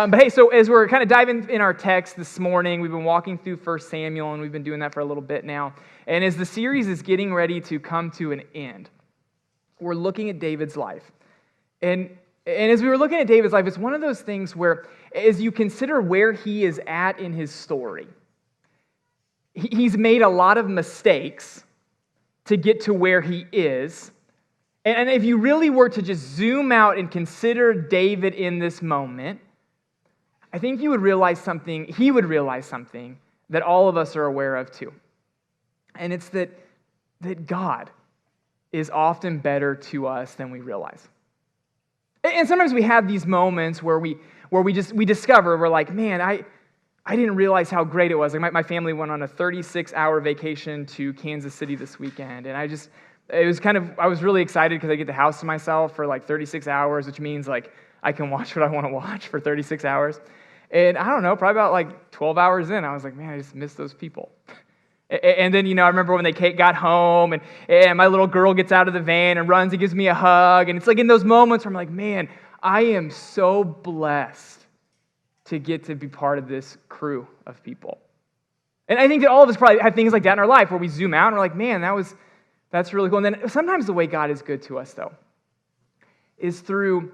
But hey, so as we're kind of diving in our text this morning, we've been walking through 1 Samuel, and we've been doing that for a little bit now. And as the series is getting ready to come to an end, we're looking at David's life. And as we were looking at David's life, it's one of those things where, as you consider where he is at in his story, he's made a lot of mistakes to get to where he is. And if you really were to just zoom out and consider David in this moment, I think he would realize something that all of us are aware of too. And it's that God is often better to us than we realize. And sometimes we have these moments where we discover, we're like, man, I didn't realize how great it was. Like my family went on a 36-hour vacation to Kansas City this weekend, and I was really excited because I get the house to myself for like 36 hours, which means like I can watch what I want to watch for 36 hours. And I don't know, probably about like 12 hours in, I was like, man, I just miss those people. And then, I remember when they got home, and my little girl gets out of the van and runs and gives me a hug. And it's like in those moments where I'm like, man, I am so blessed to get to be part of this crew of people. And I think that all of us probably have things like that in our life where we zoom out and we're like, man, that's really cool. And then sometimes the way God is good to us, though, is through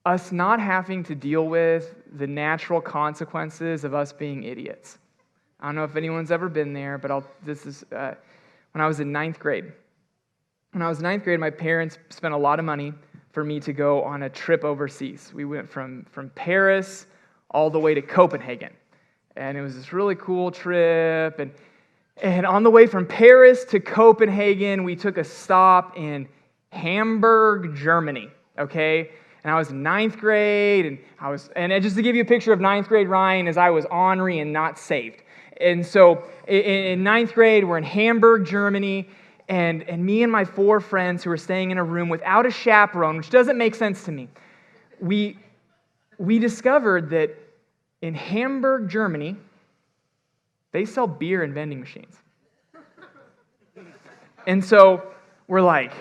us not having to deal with the natural consequences of us being idiots. I don't know if anyone's ever been there, but this is when I was in ninth grade. When I was in ninth grade, my parents spent a lot of money for me to go on a trip overseas. We went from Paris all the way to Copenhagen. And it was this really cool trip. And on the way from Paris to Copenhagen, we took a stop in Hamburg, Germany, okay? And I was in ninth grade, and just to give you a picture of ninth grade Ryan, as I was ornery and not saved. And so in ninth grade, we're in Hamburg, Germany, and me and my 4 friends who were staying in a room without a chaperone, which doesn't make sense to me, we discovered that in Hamburg, Germany, they sell beer in vending machines. And so we're like,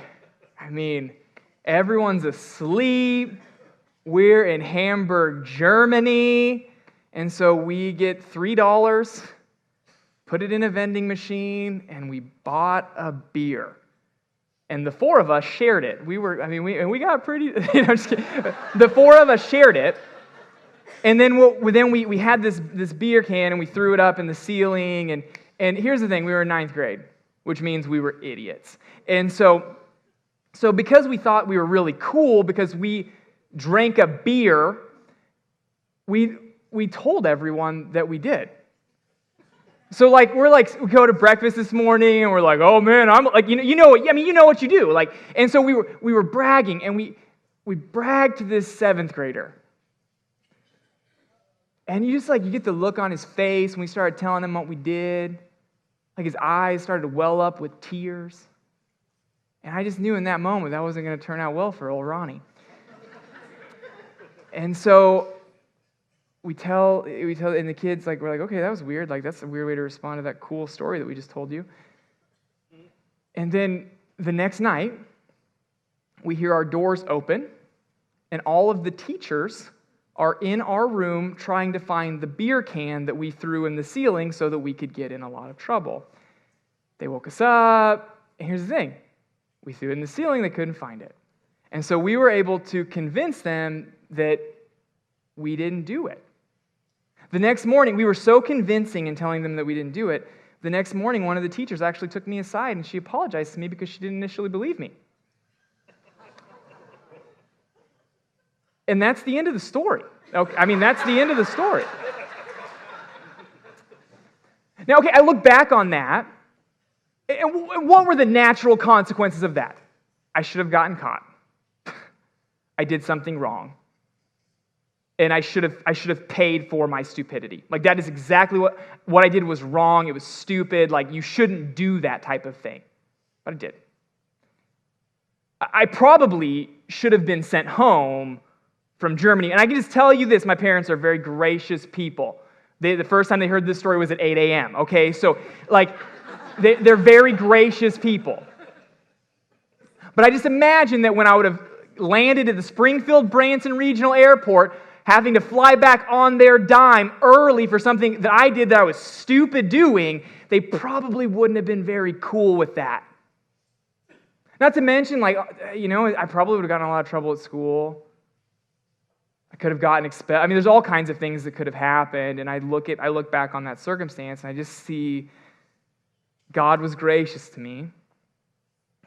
everyone's asleep. We're in Hamburg, Germany. And so we get $3, put it in a vending machine, and we bought a beer. And the 4 of us shared it. We got pretty, just kidding. The 4 of us shared it. And then we had this beer can, and we threw it up in the ceiling. And here's the thing, we were in ninth grade, which means we were idiots. And so because we thought we were really cool, because we drank a beer, we told everyone that we did. So we go to breakfast this morning, and we're like, oh man, I'm like, you know what you do. Like, and so we were bragging, and we bragged to this 7th grader. And you get the look on his face when we started telling him what we did. Like his eyes started to well up with tears. And I just knew in that moment that wasn't going to turn out well for old Ronnie. And so we tell, and the kids, we're like, okay, that was weird. Like, that's a weird way to respond to that cool story that we just told you. And then the next night, we hear our doors open, and all of the teachers are in our room trying to find the beer can that we threw in the ceiling so that we could get in a lot of trouble. They woke us up, and here's the thing. We threw it in the ceiling, they couldn't find it. And so we were able to convince them that we didn't do it. The next morning, we were so convincing in telling them that we didn't do it, the next morning, one of the teachers actually took me aside, and she apologized to me because she didn't initially believe me. And that's the end of the story. Okay, that's the end of the story. Now, okay, I look back on that, and what were the natural consequences of that? I should have gotten caught. I did something wrong. And I should have paid for my stupidity. Like, that is exactly what I did was wrong. It was stupid. Like, you shouldn't do that type of thing. But I did. I probably should have been sent home from Germany. And I can just tell you this, my parents are very gracious people. The first time they heard this story was at 8 a.m., okay? So, they're very gracious people. But I just imagine that when I would have landed at the Springfield-Branson Regional Airport, having to fly back on their dime early for something that I did that I was stupid doing, they probably wouldn't have been very cool with that. Not to mention, I probably would have gotten in a lot of trouble at school. I could have gotten expelled. There's all kinds of things that could have happened, and I look back on that circumstance, and I just see God was gracious to me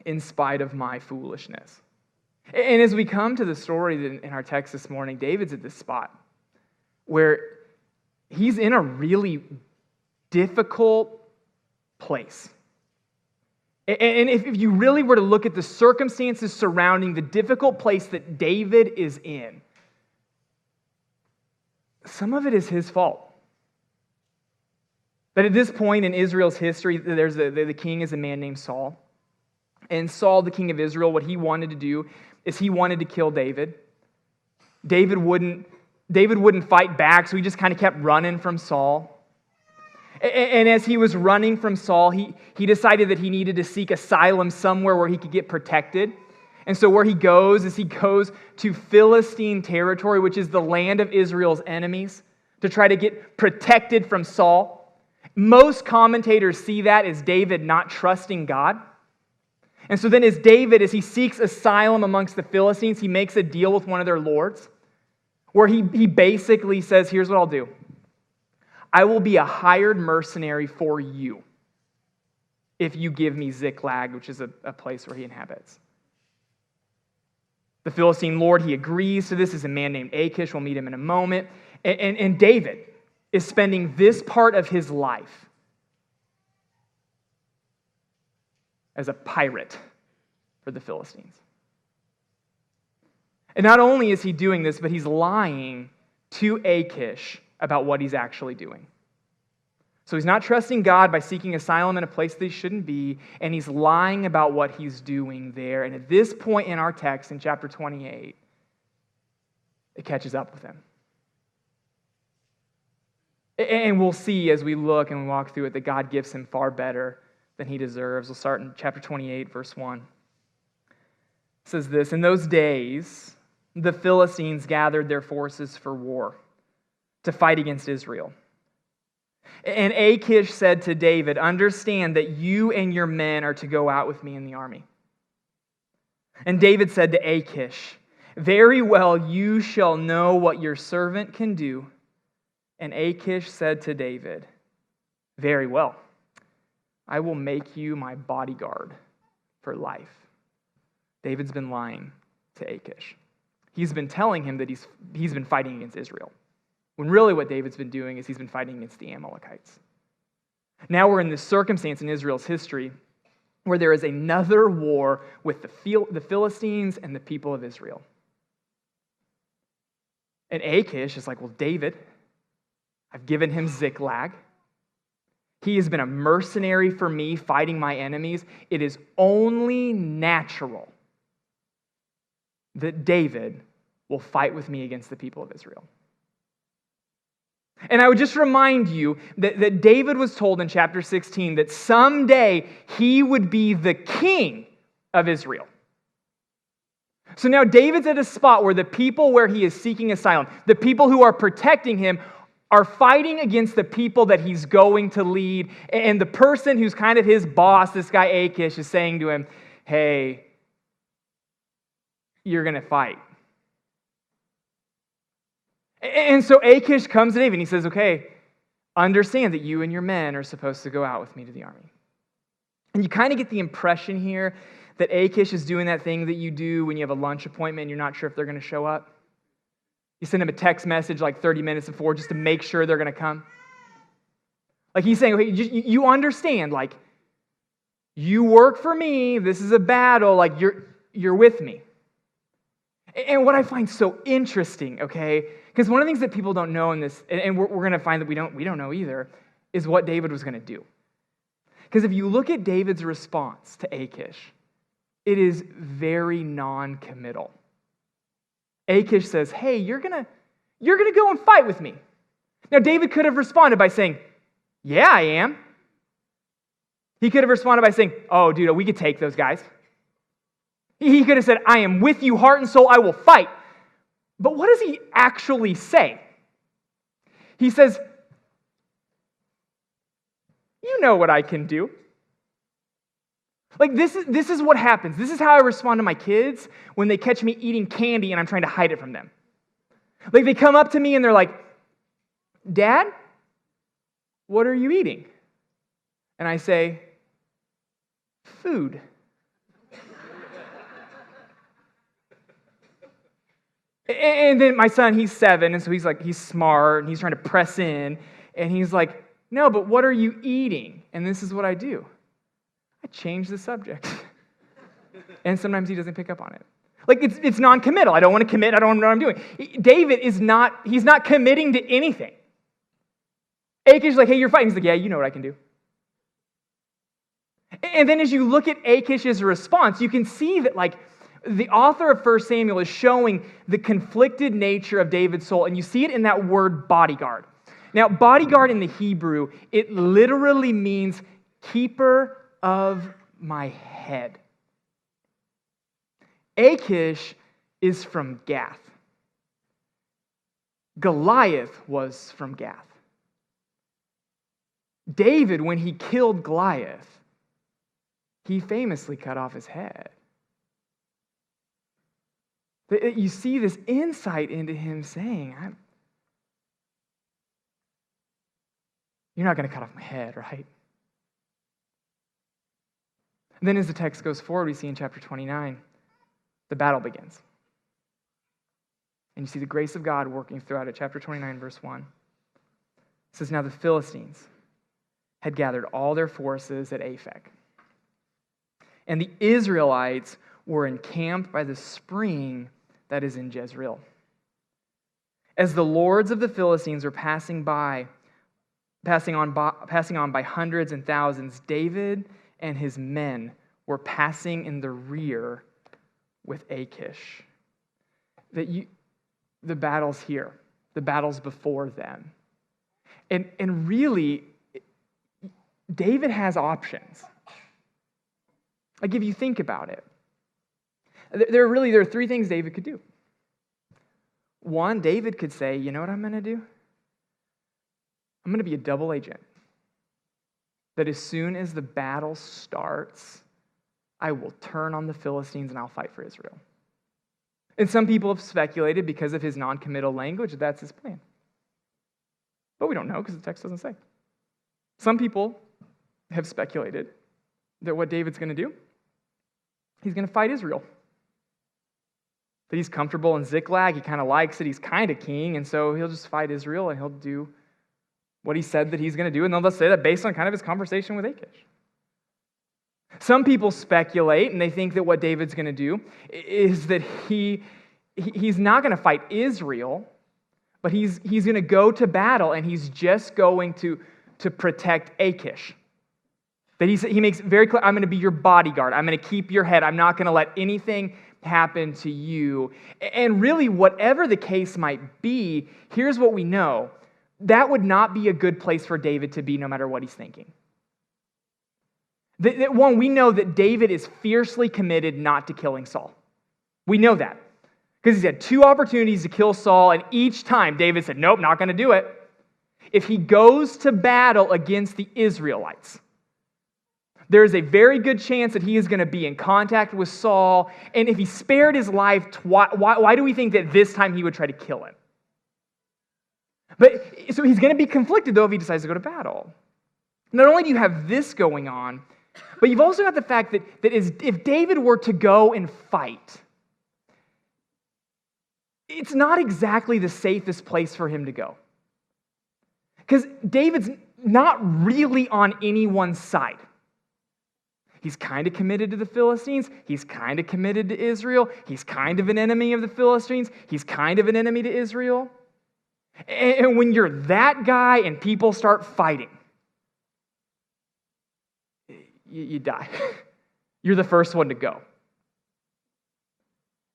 in spite of my foolishness. And as we come to the story in our text this morning, David's at this spot where he's in a really difficult place. And if you really were to look at the circumstances surrounding the difficult place that David is in, some of it is his fault. But at this point in Israel's history, the king is a man named Saul. And Saul, the king of Israel, what he wanted to do is he wanted to kill David. David wouldn't fight back, so he just kind of kept running from Saul. And as he was running from Saul, he decided that he needed to seek asylum somewhere where he could get protected. And so where he goes is he goes to Philistine territory, which is the land of Israel's enemies, to try to get protected from Saul. Most commentators see that as David not trusting God. And so then as he seeks asylum amongst the Philistines, he makes a deal with one of their lords where he basically says, here's what I'll do. I will be a hired mercenary for you if you give me Ziklag, which is a place where he inhabits. The Philistine lord, he agrees to this. Is a man named Achish. We'll meet him in a moment. And David is spending this part of his life as a pirate for the Philistines. And not only is he doing this, but he's lying to Achish about what he's actually doing. So he's not trusting God by seeking asylum in a place that he shouldn't be, and he's lying about what he's doing there. And at this point in our text, in chapter 28, it catches up with him. And we'll see as we look and we walk through it that God gives him far better than he deserves. We'll start in chapter 28, verse 1. It says this, "In those days, the Philistines gathered their forces for war to fight against Israel. And Achish said to David, 'Understand that you and your men are to go out with me in the army.' And David said to Achish, 'Very well, you shall know what your servant can do.' And Achish said to David, 'Very well, I will make you my bodyguard for life.'" David's been lying to Achish. He's been telling him that he's been fighting against Israel, when really what David's been doing is he's been fighting against the Amalekites. Now we're in this circumstance in Israel's history where there is another war with the Philistines and the people of Israel. And Achish is like, "Well, David, I've given him Ziklag. He has been a mercenary for me, fighting my enemies. It is only natural that David will fight with me against the people of Israel." And I would just remind you that David was told in chapter 16 that someday he would be the king of Israel. So now David's at a spot where the people where he is seeking asylum, the people who are protecting him, are fighting against the people that he's going to lead. And the person who's kind of his boss, this guy Achish, is saying to him, "Hey, you're going to fight." And so Achish comes to David and he says, "Okay, understand that you and your men are supposed to go out with me to the army." And you kind of get the impression here that Achish is doing that thing that you do when you have a lunch appointment and you're not sure if they're going to show up. You send them a text message like 30 minutes before just to make sure they're going to come. Like he's saying, "Okay, you understand, like, you work for me, this is a battle, like you're with me." And what I find so interesting, okay, because one of the things that people don't know in this, and we're going to find that we don't know either, is what David was going to do. Because if you look at David's response to Achish, it is very non-committal. Achish says, "Hey, you're gonna go and fight with me." Now, David could have responded by saying, "Yeah, I am." He could have responded by saying, "Oh, dude, we could take those guys." He could have said, "I am with you, heart and soul, I will fight." But what does he actually say? He says, you know what I can do. Like, this is what happens. This is how I respond to my kids when they catch me eating candy and I'm trying to hide it from them. Like, they come up to me and they're like, Dad, what are you eating? And I say, food. And then my son, he's 7, and so he's smart, and he's trying to press in, and he's like, no, but what are you eating? And this is what I do. I change the subject. And sometimes he doesn't pick up on it. Like, it's non-committal. I don't want to commit. I don't know what I'm doing. David he's not committing to anything. Achish is like, hey, you're fighting. He's like, yeah, you know what I can do. And then as you look at Achish's response, you can see that, like, the author of 1 Samuel is showing the conflicted nature of David's soul, and you see it in that word bodyguard. Now, bodyguard in the Hebrew, it literally means keeper of my head. Achish is from Gath. Goliath was from Gath. David, when he killed Goliath, he famously cut off his head. You see this insight into him saying, you're not going to cut off my head, right? And then as the text goes forward, we see in chapter 29, the battle begins. And you see the grace of God working throughout it. Chapter 29, verse 1. It says, now the Philistines had gathered all their forces at Aphek. And the Israelites were encamped by the spring that is in Jezreel. As the lords of the Philistines were passing on by hundreds and thousands, David and his men were passing in the rear with Achish. The battle's here. The battle's before them. And really, David has options. Like, if you think about it, there are 3 things David could do. One, David could say, you know what I'm going to do? I'm going to be a double agent. That as soon as the battle starts, I will turn on the Philistines and I'll fight for Israel. And some people have speculated because of his non-committal language that that's his plan. But we don't know because the text doesn't say. Some people have speculated that what David's going to do, he's going to fight Israel. That he's comfortable in Ziklag, he kind of likes it, he's kind of king, and so he'll just fight Israel and he'll do what he said that he's going to do, and they'll say that based on kind of his conversation with Achish. Some people speculate, and they think that what David's going to do is that he's not going to fight Israel, but he's going to go to battle, and he's just going to protect Achish. That he makes it very clear, I'm going to be your bodyguard. I'm going to keep your head. I'm not going to let anything happen to you. And really, whatever the case might be, here's what we know. That would not be a good place for David to be no matter what he's thinking. One, we know that David is fiercely committed not to killing Saul. We know that. Because he's had 2 opportunities to kill Saul, and each time David said, nope, not going to do it. If he goes to battle against the Israelites, there is a very good chance that he is going to be in contact with Saul, and if he spared his life, why do we think that this time he would try to kill him? So he's going to be conflicted, though, if he decides to go to battle. Not only do you have this going on, but you've also got the fact that if David were to go and fight, it's not exactly the safest place for him to go. Because David's not really on anyone's side. He's kind of committed to the Philistines. He's kind of committed to Israel. He's kind of an enemy of the Philistines. He's kind of an enemy to Israel. And when you're that guy and people start fighting, you die. You're the first one to go.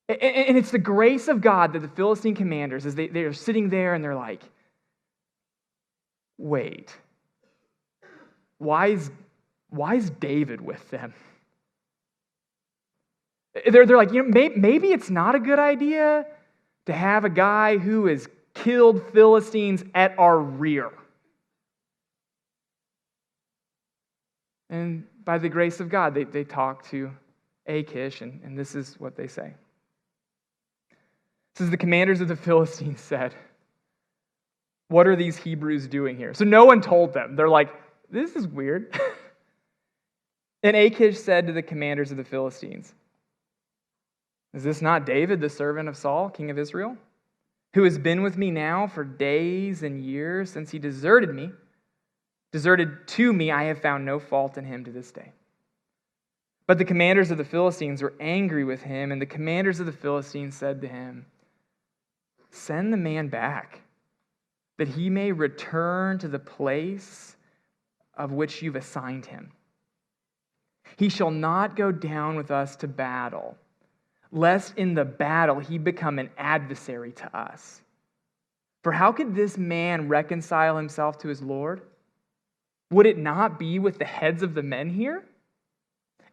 And it's the grace of God that the Philistine commanders, as they're sitting there and they're like, wait, why is David with them? They're like, maybe it's not a good idea to have a guy who has killed Philistines at our rear. And by the grace of God, they talk to Achish, and this is what they say. It says, the commanders of the Philistines said, what are these Hebrews doing here? So no one told them. They're like, this is weird. And Achish said to the commanders of the Philistines, is this not David, the servant of Saul, king of Israel, who has been with me now for days and years since he deserted to me, I have found no fault in him to this day. But the commanders of the Philistines were angry with him, and the commanders of the Philistines said to him, send the man back, that he may return to the place of which you've assigned him. He shall not go down with us to battle, lest in the battle he become an adversary to us. For how could this man reconcile himself to his Lord? Would it not be with the heads of the men here?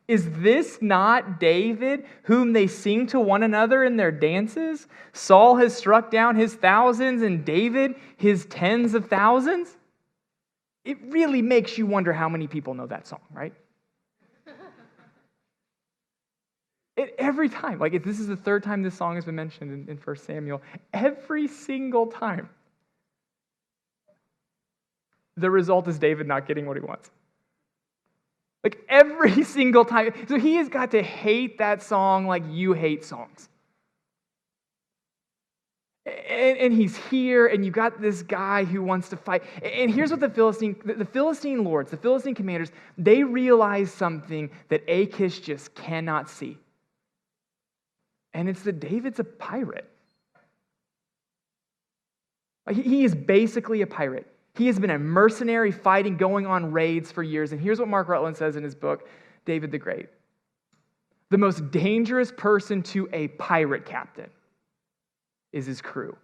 Is this not David, whom they sing to one another in their dances? Saul has struck down his thousands, and David his tens of thousands? It really makes you wonder how many people know that song, right? Every time, like if this is the third time this song has been mentioned in 1 Samuel, every single time, the result is David not getting what he wants. Like every single time. So he has got to hate that song like you hate songs. And he's here, and you got this guy who wants to fight. And here's what the Philistine lords, the Philistine commanders, they realize something that Achish just cannot see. And it's that David's a pirate. He is basically a pirate. He has been a mercenary fighting, going on raids for years. And here's what Mark Rutland says in his book, David the Great. The most dangerous person to a pirate captain is his crew,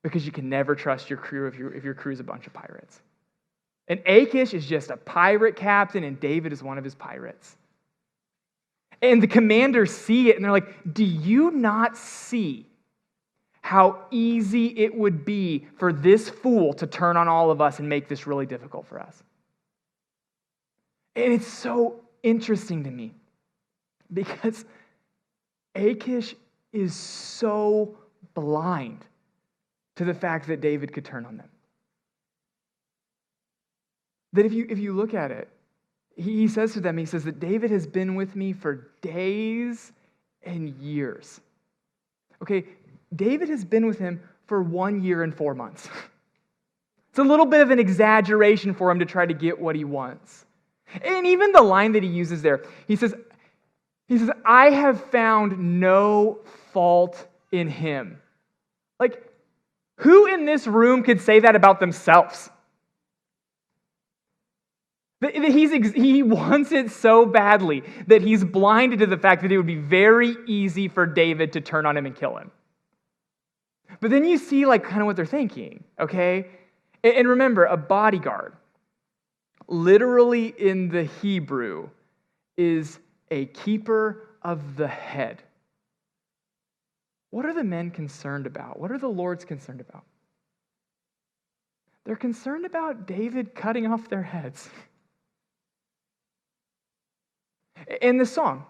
because you can never trust your crew if your crew is a bunch of pirates. And Achish is just a pirate captain, and David is one of his pirates. And the commanders see it, and they're like, do you not see how easy it would be for this fool to turn on all of us and make this really difficult for us? And it's so interesting to me because Achish is so blind to the fact that David could turn on them. That if you look at it, he says to them, he says that David has been with me for days and years. Okay, David has been with him for 1 year and 4 months. It's a little bit of an exaggeration for him to try to get what he wants. And even the line that he uses there, he says, I have found no fault in him. Like, who in this room could say that about themselves? He wants it so badly that he's blinded to the fact that it would be very easy for David to turn on him and kill him. But then you see like kind of what they're thinking, okay? And remember, a bodyguard, literally in the Hebrew, is a keeper of the head. What are the men concerned about? What are the lords concerned about? They're concerned about David cutting off their heads. In the song,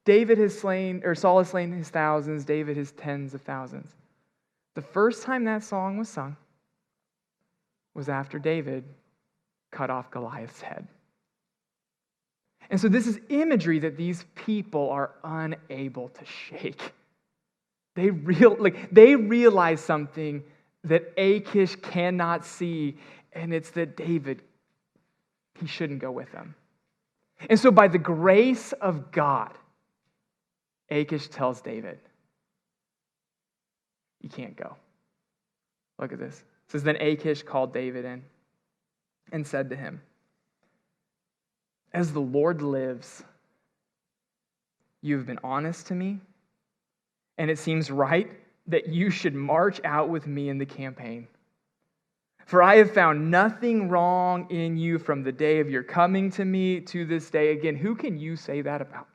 Saul has slain his thousands, David his tens of thousands. The first time that song was sung was after David cut off Goliath's head. And so this is imagery that these people are unable to shake. They realize something that Achish cannot see, and it's that David, he shouldn't go with them. And so by the grace of God, Achish tells David, you can't go. Look at this. It says, then Achish called David in and said to him, as the Lord lives, you have been honest to me, and it seems right that you should march out with me in the campaign. For I have found nothing wrong in you from the day of your coming to me to this day. Again, who can you say that about?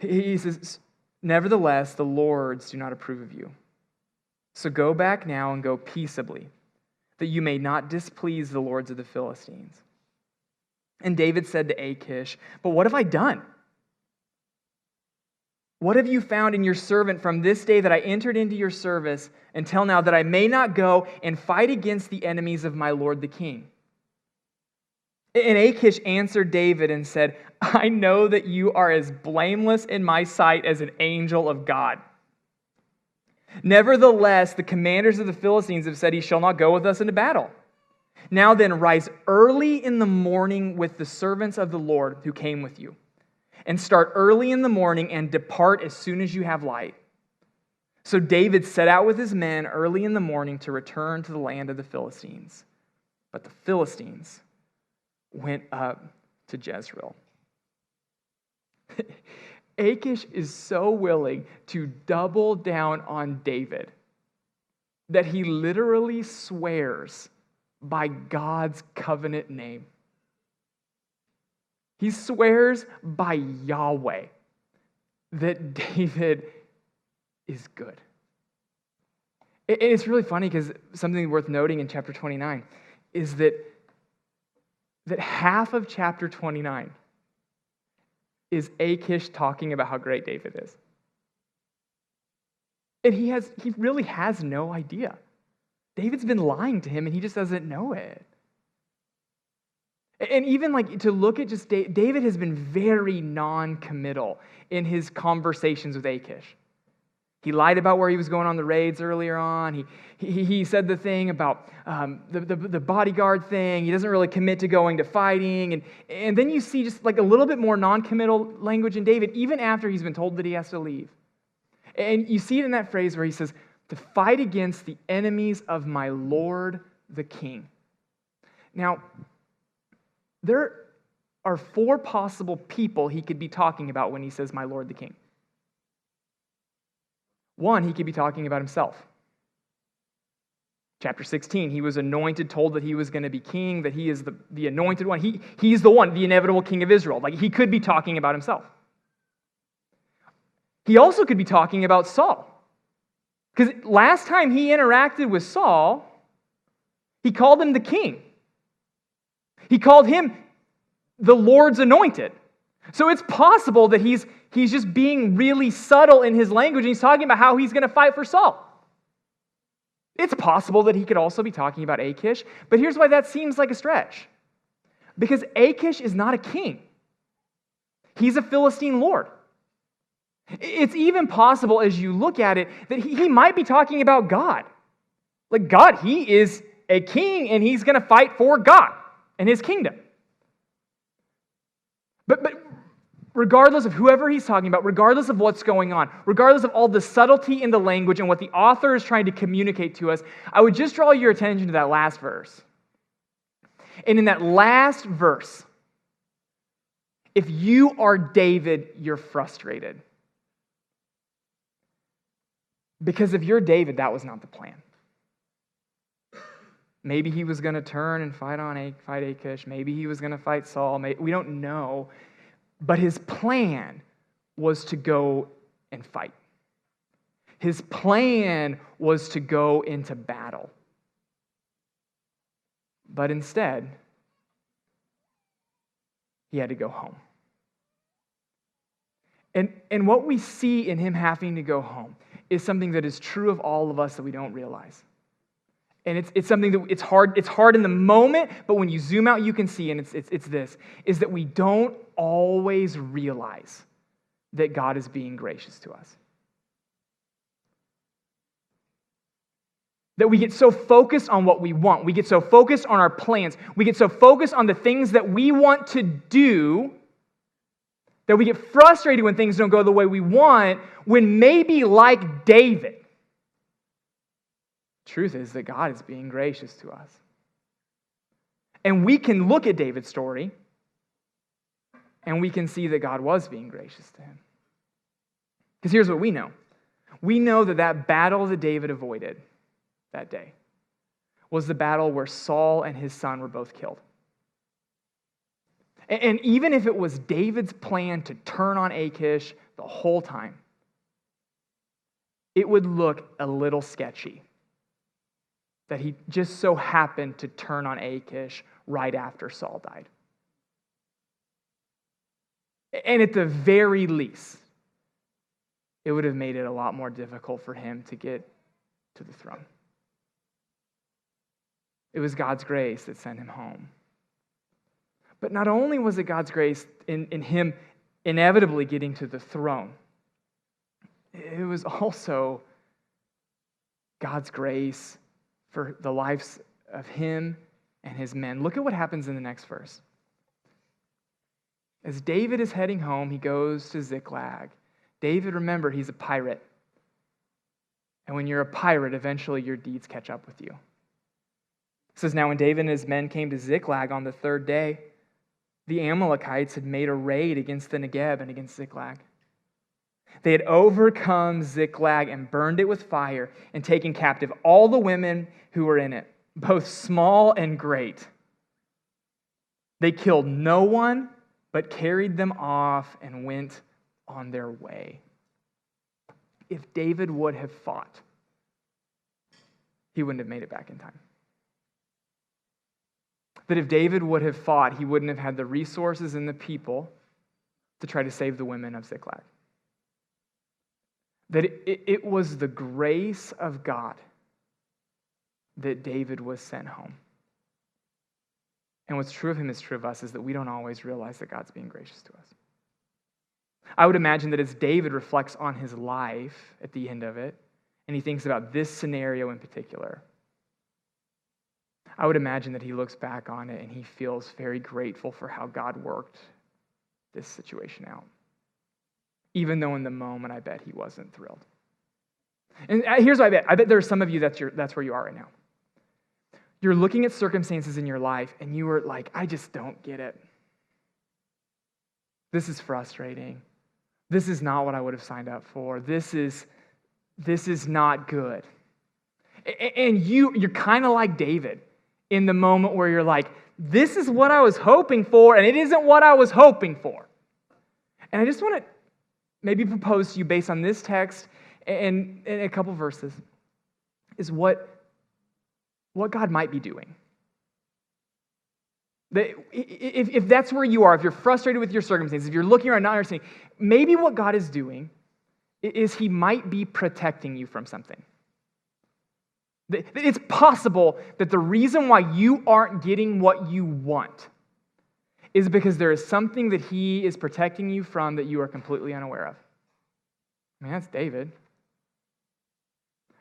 He says, nevertheless, the lords do not approve of you. So go back now and go peaceably, that you may not displease the lords of the Philistines. And David said to Achish, but what have I done? What have you found in your servant from this day that I entered into your service until now, that I may not go and fight against the enemies of my lord the king? And Achish answered David and said, I know that you are as blameless in my sight as an angel of God. Nevertheless, the commanders of the Philistines have said, he shall not go with us into battle. Now then, rise early in the morning with the servants of the Lord who came with you, and start early in the morning and depart as soon as you have light. So David set out with his men early in the morning to return to the land of the Philistines. But the Philistines went up to Jezreel. Achish is so willing to double down on David that he literally swears by God's covenant name. He swears by Yahweh that David is good. And it's really funny because something worth noting in chapter 29 is that half of chapter 29 is Achish talking about how great David is. And he really has no idea. David's been lying to him and he just doesn't know it. And even like to look at just David has been very non-committal in his conversations with Achish. He lied about where he was going on the raids earlier on. He said the thing about the bodyguard thing. He doesn't really commit to going to fighting. And then you see just like a little bit more non-committal language in David, even after he's been told that he has to leave. And you see it in that phrase where he says, to fight against the enemies of my Lord the King. Now, there are 4 possible people he could be talking about when he says my Lord the King. 1, he could be talking about himself. Chapter 16, he was anointed, told that he was going to be king, that he is the anointed one. He's the one, the inevitable king of Israel. Like he could be talking about himself. He also could be talking about Saul. Because last time he interacted with Saul, he called him the king. He called him the Lord's anointed. So it's possible that he's just being really subtle in his language, and he's talking about how he's going to fight for Saul. It's possible that he could also be talking about Achish, but here's why that seems like a stretch. Because Achish is not a king. He's a Philistine lord. It's even possible, as you look at it, that he might be talking about God. Like God, he is a king, and he's going to fight for God and his kingdom. But regardless of whoever he's talking about, regardless of what's going on, regardless of all the subtlety in the language and what the author is trying to communicate to us, I would just draw your attention to that last verse. And in that last verse, if you are David, you're frustrated. Because if you're David, that was not the plan. Maybe he was going to turn and fight Achish. Maybe he was going to fight Saul. We don't know. But his plan was to go and fight. His plan was to go into battle. But instead, he had to go home. And what we see in him having to go home is something that is true of all of us that we don't realize. And it's something that it's hard in the moment, but when you zoom out, you can see, and it's this, is that we don't always realize that God is being gracious to us. That we get so focused on what we want. We get so focused on our plans. We get so focused on the things that we want to do that we get frustrated when things don't go the way we want, when maybe like David, truth is that God is being gracious to us. And we can look at David's story and we can see that God was being gracious to him. Because here's what we know. We know that battle that David avoided that day was the battle where Saul and his son were both killed. And even if it was David's plan to turn on Achish the whole time, it would look a little sketchy that he just so happened to turn on Achish right after Saul died. And at the very least, it would have made it a lot more difficult for him to get to the throne. It was God's grace that sent him home. But not only was it God's grace in him inevitably getting to the throne, it was also God's grace for the lives of him and his men. Look at what happens in the next verse. As David is heading home, he goes to Ziklag. David, remember, he's a pirate. And when you're a pirate, eventually your deeds catch up with you. It says, now when David and his men came to Ziklag on the third day, the Amalekites had made a raid against the Negeb and against Ziklag. They had overcome Ziklag and burned it with fire and taken captive all the women who were in it, both small and great. They killed no one, but carried them off and went on their way. If David would have fought, he wouldn't have made it back in time. That if David would have fought, he wouldn't have had the resources and the people to try to save the women of Ziklag. That it was the grace of God that David was sent home. And what's true of him is true of us, is that we don't always realize that God's being gracious to us. I would imagine that as David reflects on his life at the end of it, and he thinks about this scenario in particular, I would imagine that he looks back on it and he feels very grateful for how God worked this situation out. Even though in the moment, I bet he wasn't thrilled. And here's what I bet. I bet there are some of you that's where you are right now. You're looking at circumstances in your life and you are like, I just don't get it. This is frustrating. This is not what I would have signed up for. This is not good. And you're kind of like David in the moment where you're like, this is what I was hoping for, and it isn't what I was hoping for. And I just want to maybe propose to you based on this text and a couple verses is what God might be doing. If that's where you are, if you're frustrated with your circumstances, if you're looking around not understanding, maybe what God is doing is he might be protecting you from something. It's possible that the reason why you aren't getting what you want is because there is something that he is protecting you from that you are completely unaware of. I mean, that's David.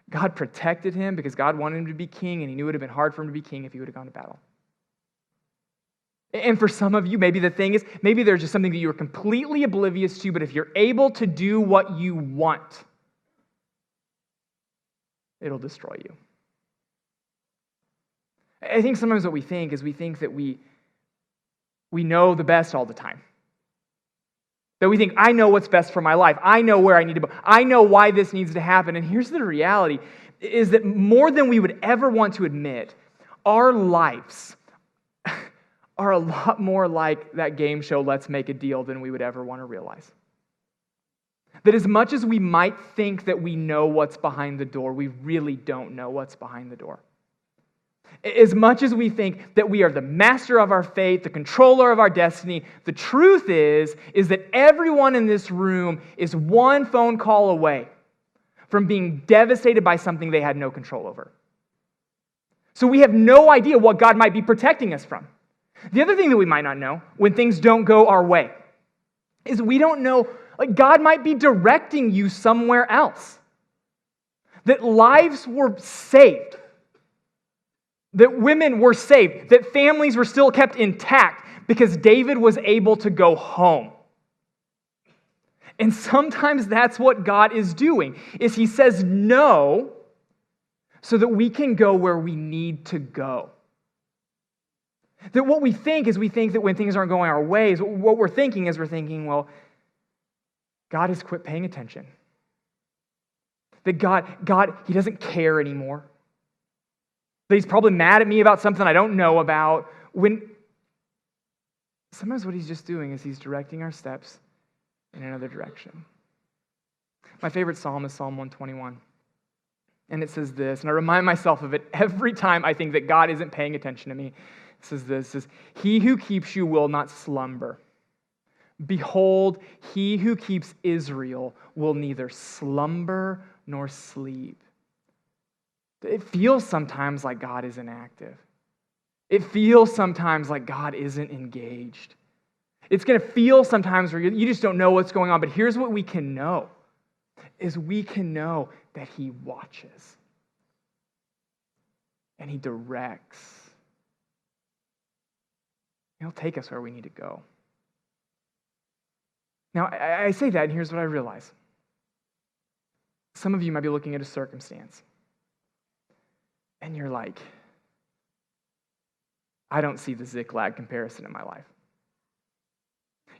God protected him because God wanted him to be king, and he knew it would have been hard for him to be king if he would have gone to battle. And for some of you, maybe the thing is, maybe there's just something that you are completely oblivious to, but if you're able to do what you want, it'll destroy you. I think sometimes what we think is we think that we know the best all the time. That we think, I know what's best for my life. I know where I need to go. I know why this needs to happen. And here's the reality, is that more than we would ever want to admit, our lives are a lot more like that game show, Let's Make a Deal, than we would ever want to realize. That as much as we might think that we know what's behind the door, we really don't know what's behind the door. As much as we think that we are the master of our fate, the controller of our destiny, the truth is that everyone in this room is one phone call away from being devastated by something they had no control over. So we have no idea what God might be protecting us from. The other thing that we might not know when things don't go our way is we don't know, like God might be directing you somewhere else. That lives were saved. That women were saved, that families were still kept intact because David was able to go home. And sometimes that's what God is doing, is he says no so that we can go where we need to go. That what we think is we think that when things aren't going our ways, what we're thinking is we're thinking, well, God has quit paying attention. That God, he doesn't care anymore. That he's probably mad at me about something I don't know about. When Sometimes what he's just doing is he's directing our steps in another direction. My favorite psalm is Psalm 121. And it says this, and I remind myself of it every time I think that God isn't paying attention to me. It says this, it says, "He who keeps you will not slumber. Behold, he who keeps Israel will neither slumber nor sleep." It feels sometimes like God is inactive. It feels sometimes like God isn't engaged. It's going to feel sometimes where you just don't know what's going on, but here's what we can know, is we can know that he watches and he directs. He'll take us where we need to go. Now, I say that, and here's what I realize. Some of you might be looking at a circumstance, and you're like, I don't see the Ziklag comparison in my life.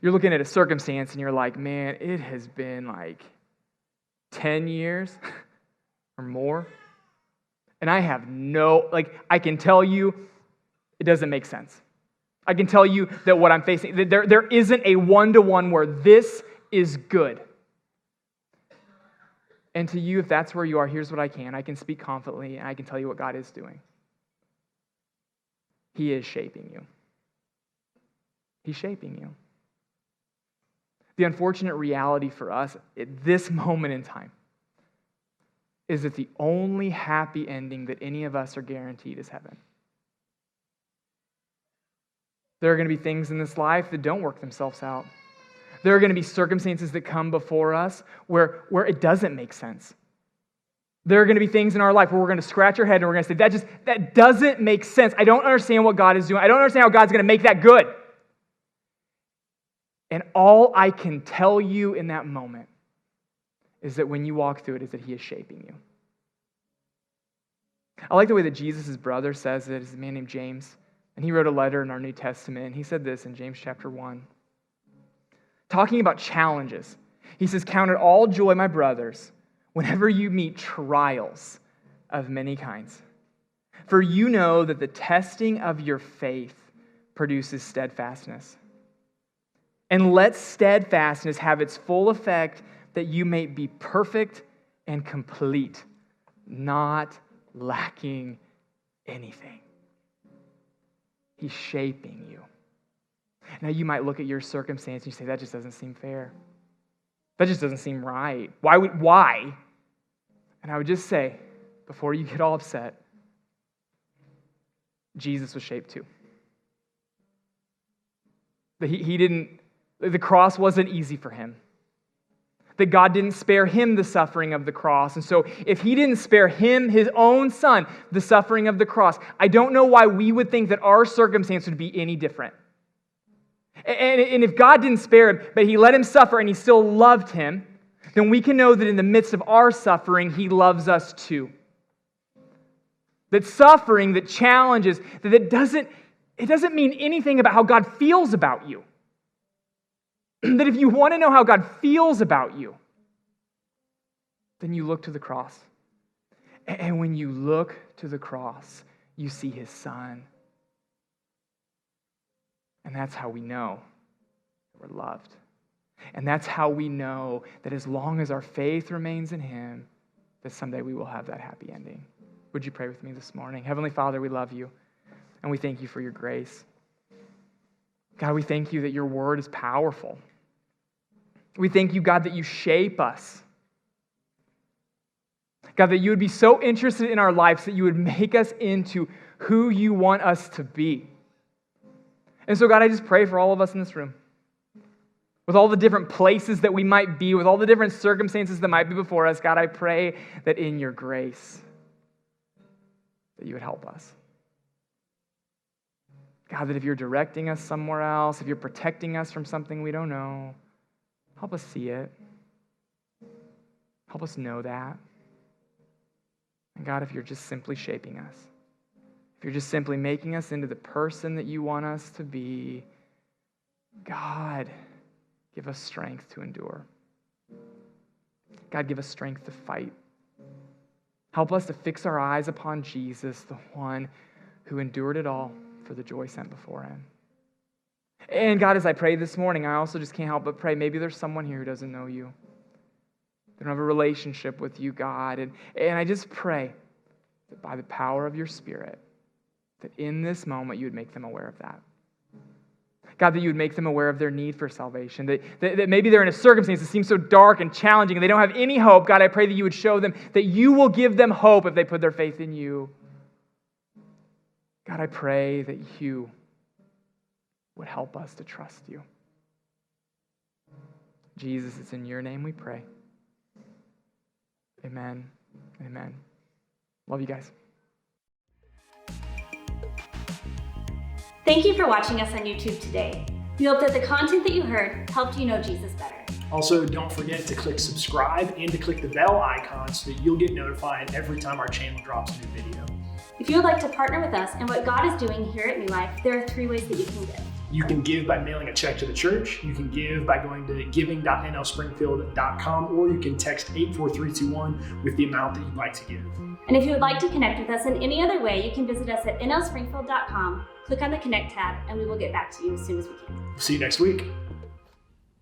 You're looking at a circumstance, and you're like, man, it has been like 10 years or more, and I have I can tell you it doesn't make sense. I can tell you that what I'm facing, that there isn't a one-to-one where this is good. And to you, if that's where you are, here's what I can speak confidently, and I can tell you what God is doing. He is shaping you. He's shaping you. The unfortunate reality for us at this moment in time is that the only happy ending that any of us are guaranteed is heaven. There are going to be things in this life that don't work themselves out. There are going to be circumstances that come before us where it doesn't make sense. There are going to be things in our life where we're going to scratch our head and we're going to say, that doesn't make sense. I don't understand what God is doing. I don't understand how God's going to make that good. And all I can tell you in that moment is that when you walk through it, is that he is shaping you. I like the way that Jesus' brother says it. It's a man named James. And he wrote a letter in our New Testament. And he said this in James chapter 1. Talking about challenges. He says, "Count it all joy, my brothers, whenever you meet trials of many kinds. For you know that the testing of your faith produces steadfastness. And let steadfastness have its full effect, that you may be perfect and complete, not lacking anything." He's shaping you. Now, you might look at your circumstance and you say, that just doesn't seem fair. That just doesn't seem right. Why? And I would just say, before you get all upset, Jesus was shaped too. The cross wasn't easy for him. That God didn't spare him the suffering of the cross. And so if he didn't spare him, his own son, the suffering of the cross, I don't know why we would think that our circumstance would be any different. And if God didn't spare him, but he let him suffer and he still loved him, then we can know that in the midst of our suffering, he loves us too. That suffering, that challenges, that it doesn't mean anything about how God feels about you. That if you want to know how God feels about you, then you look to the cross. And when you look to the cross, you see his son. And that's how we know that we're loved. And that's how we know that as long as our faith remains in him, that someday we will have that happy ending. Would you pray with me this morning? Heavenly Father, we love you, and we thank you for your grace. God, we thank you that your word is powerful. We thank you, God, that you shape us. God, that you would be so interested in our lives that you would make us into who you want us to be. And so, God, I just pray for all of us in this room, with all the different places that we might be, with all the different circumstances that might be before us. God, I pray that in your grace, that you would help us. God, that if you're directing us somewhere else, if you're protecting us from something we don't know, help us see it. Help us know that. And God, if you're just simply shaping us, if you're just simply making us into the person that you want us to be, God, give us strength to endure. God, give us strength to fight. Help us to fix our eyes upon Jesus, the one who endured it all for the joy set before him. And God, as I pray this morning, I also just can't help but pray, maybe there's someone here who doesn't know you. They don't have a relationship with you, God. And I just pray that by the power of your Spirit, that in this moment you would make them aware of that. God, that you would make them aware of their need for salvation, that maybe they're in a circumstance that seems so dark and challenging and they don't have any hope. God, I pray that you would show them that you will give them hope if they put their faith in you. God, I pray that you would help us to trust you. Jesus, it's in your name we pray. Amen. Amen. Love you guys. Thank you for watching us on YouTube today. We hope that the content that you heard helped you know Jesus better. Also, don't forget to click subscribe and to click the bell icon so that you'll get notified every time our channel drops a new video. If you would like to partner with us in what God is doing here at New Life, there are 3 ways that you can give. You can give by mailing a check to the church, you can give by going to giving.nlspringfield.com, or you can text 84321 with the amount that you'd like to give. And if you would like to connect with us in any other way, you can visit us at nlspringfield.com, click on the Connect tab, and we will get back to you as soon as we can. See you next week.